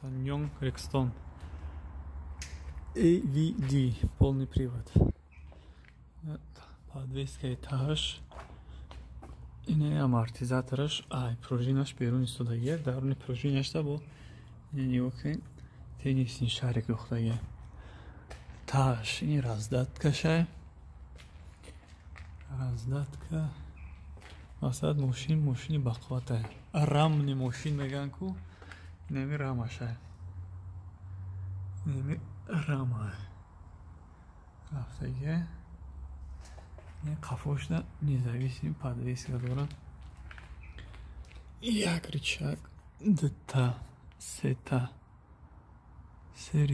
Sanyong Rexton AVD, полный привод. Подвеска этаж. Ине амортизатораш, пружинаш берун истодагия, даруни пружинашта бо нигоҳ тенисни шарик духтагия. Таш, ин раздаткаша. Раздатка. Масад мошини бақвата. Рамни мошин меган ку неми рамаша. Неми рама. Рафтагия. Не қафошда независим подвеска дорад. Як рычаг, дта, сета, се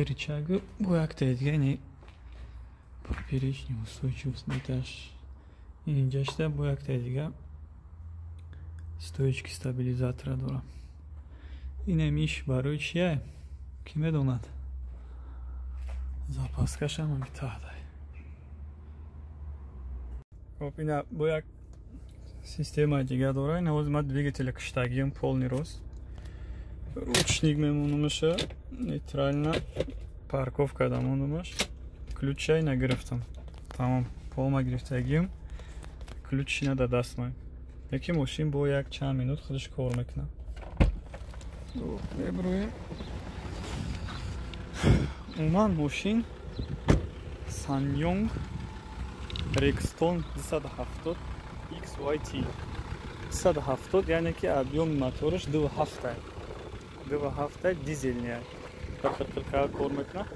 рычага бо якта дига не поперечный устойчивость метаж. Инҷашта бо якта дига стоечки стабилизатора дора. Ин иш барои чия? Ки медонад? Запаскаша ҳам таҳтай. Хоб ина бо як система дига дора. Ин ҳозир ман двигателя киштагиам полный рост. Ручник мемонумаша, нейтральна парковка дамонумаш. Ключай нагирифтам. Тамом, полма гирифтагиам. Ключи нада даст май. Яки мошин бо як чанд минут худаш кор мекуна. Меброем. Уман мошин Sanyong Rexton 270 XYT 270, яъне ки объёми мотораш 2.7 дизельния. Қирқирқирқа кор мекуна.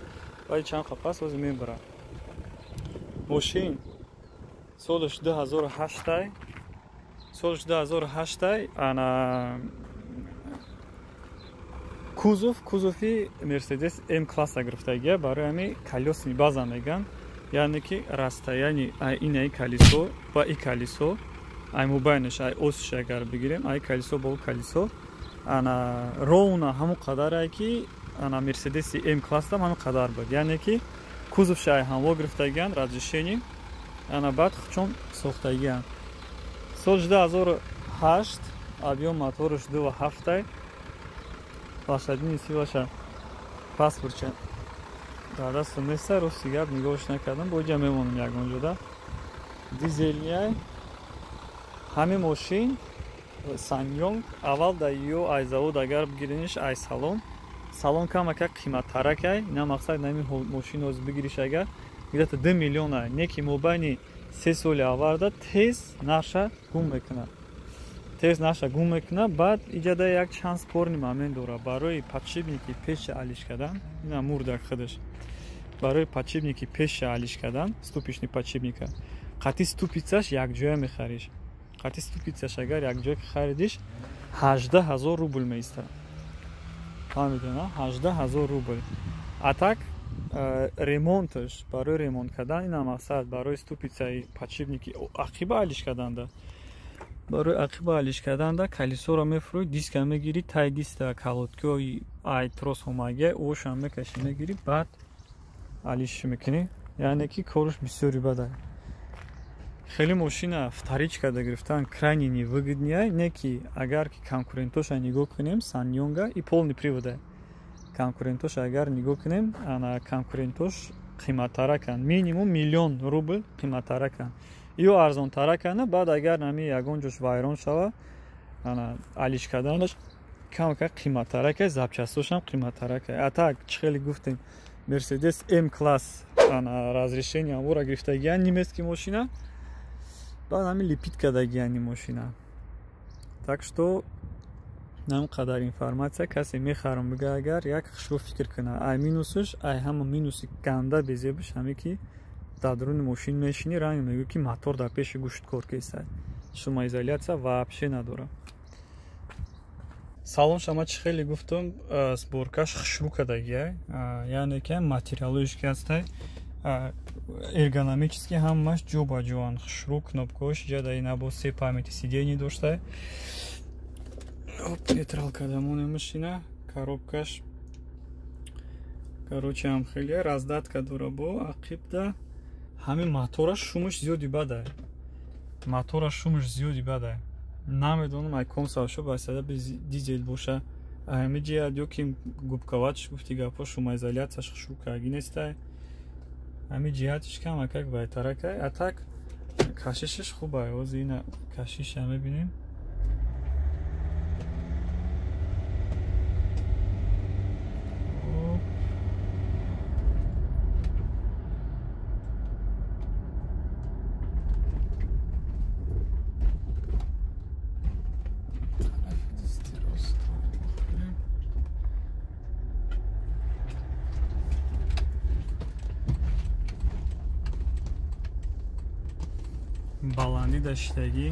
Вай чанд қапас ҳозир мебара. Мошин солаш 2008 ана кузови Mercedes M класса гирифтагия, барои ҳами колёсни база меган, яъне ки расстояни ин колесо ва ин колесо мобайнаш осиш агар бигирем колесо бо колесо ана ровна ҳамон қадаре ки ана Mercedes M класса ҳамон қадар буд, яъне ки кузовш ҳамво гирифтагиан разрешение ана баъд чун сохтагиан. Соли 2008 объём мотораш 2.7 лошадини силаша паспортча дар дастам неста, рости гап нигоҳш накардам, боҷа мемонам ягонҷода. Дизелия ҳамин мошин Sanyong аввал да ё ай завод агар бигириниш ай салон камака қиматтаракай, ина мақсад нами мошин ҳозир бигириш агар гидата 2 миллион ай, не ки мобайни 3 соли аввалда тез наша гум мекуна. Баъд иҷада як чанд спорни момент дора. Барои подшипники пеша алиш кардан, ина мурдак худаш. Барои подшипники пеша алиш кардан, ступични подшипника. Қати ступицаш якҷоя мехариш. Қати ступицаш агар якҷоя харидиш 18000 рубл меистад. Фаҳмидена? 18000 рубл. А так ремонташ, барои ремонт кардан, ина мақсад барои ступицаи подшипники ақиба алиш карданда. Барои ақиба алиш карданда колесоро мефурӯй, диска мегирӣ, тай диста калоткиҳои трос ҳомагия ошам мекашӣ, мегирӣ, баъд алиш мекунӣ. Яъне ки корш бисёри бада. Хеле мошина вторич карда гирифтан крайне невыгодния, не ки агар ки конкурентоша нигоҳ кунем, Sanyong и полный привода. Конкурентош агар нигоҳ кунем, ана конкурентош қиматтаракан, минимум 1 миллион рубл қиматтаракан. Ё арзонтаракана, баъд агар нами ягон ҷош вайрон шава, ана алиш карданаш камака қиматтаракай, запчастошам қиматтаракай. А так чӣ хеле гуфтем Mercedes M класс ана разрешение амора гирифтагиан немецки мошина, баъд ҳами липид кардагиани мошина. Так что нам қадар информация касе мехарам бига агар як хушро фикр куна, ай минусаш ҳама минуси ганда безебаш ҳаме ки дар дуруни мошин мешини, ранг мегӯ ки мотор дар пеши гӯшт кор кесад, шумоизоляция вообще надора. Салонш ама чӣ хеле гуфтам, сборкаш хушрӯ кардагия, яъне ки материалоиш ки ҳастай эргономически ҳамаш ҷо ба ҷоан, хушрӯ кнопкаош ҷада ина бо 3 памяти сидени дошта. Нейтрал кардамоне машина, коробкаш короче ҳам хеле раздатка дора бо ақибда. Ҳамин мотораш шумаш зиёди бада. намедонам ай комсашо басада дизел боша ҳами ҷиҳат ё ки губковатш гуфти гапо шума изоляцияш шукаги нестай ҳами ҷиҳатиш камакак байтаракай а так кашишиш хубай ози ина кашиша мебинем баланди даштагӣ